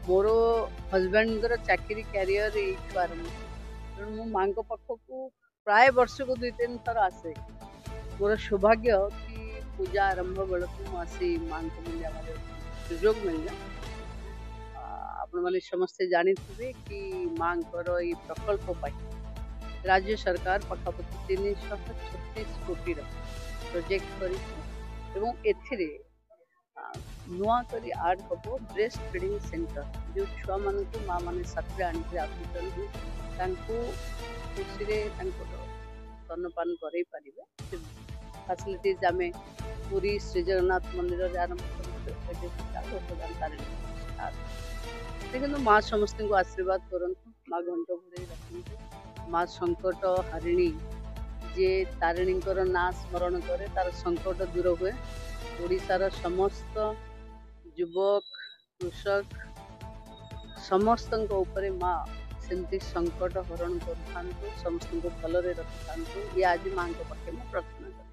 मोर husband चाकरी career ये आरंभ तेणु मो माँ पाखक प्राय वर्ष को 2-3 थर आसे। मोर सौभाग्य कि पूजा आरंभ बेलू मुझे माँ को मिलने सुजोग मिलला। आपण मैंने समस्ते जानी कि माँ ये प्रकल्प राज्य सरकार पखापाखि 336 कोटी प्रोजेक्ट कर नुआ करी आड हम ब्रेस्ट फीडिंग सेंटर जो छुआ मान माँ मैंने साथी आनिक आसुच्च खुशी स्तनपान कर फैसिलिटीज आम पूरी श्री जगन्नाथ मंदिर आरंभ कर देखो माँ समस्त को आशीर्वाद करूँ। माँ घंट घोड़े रखु। माँ संकट हारिणी जे तारिणी ना स्मरण करे तार संकट दूर हुए। ओडिशार समस्त युवक कृषक समस्त माँ सेमती संकट हरण कर समस्त को भलरे रखि ये आज माँ पाखे प्रार्थना कर।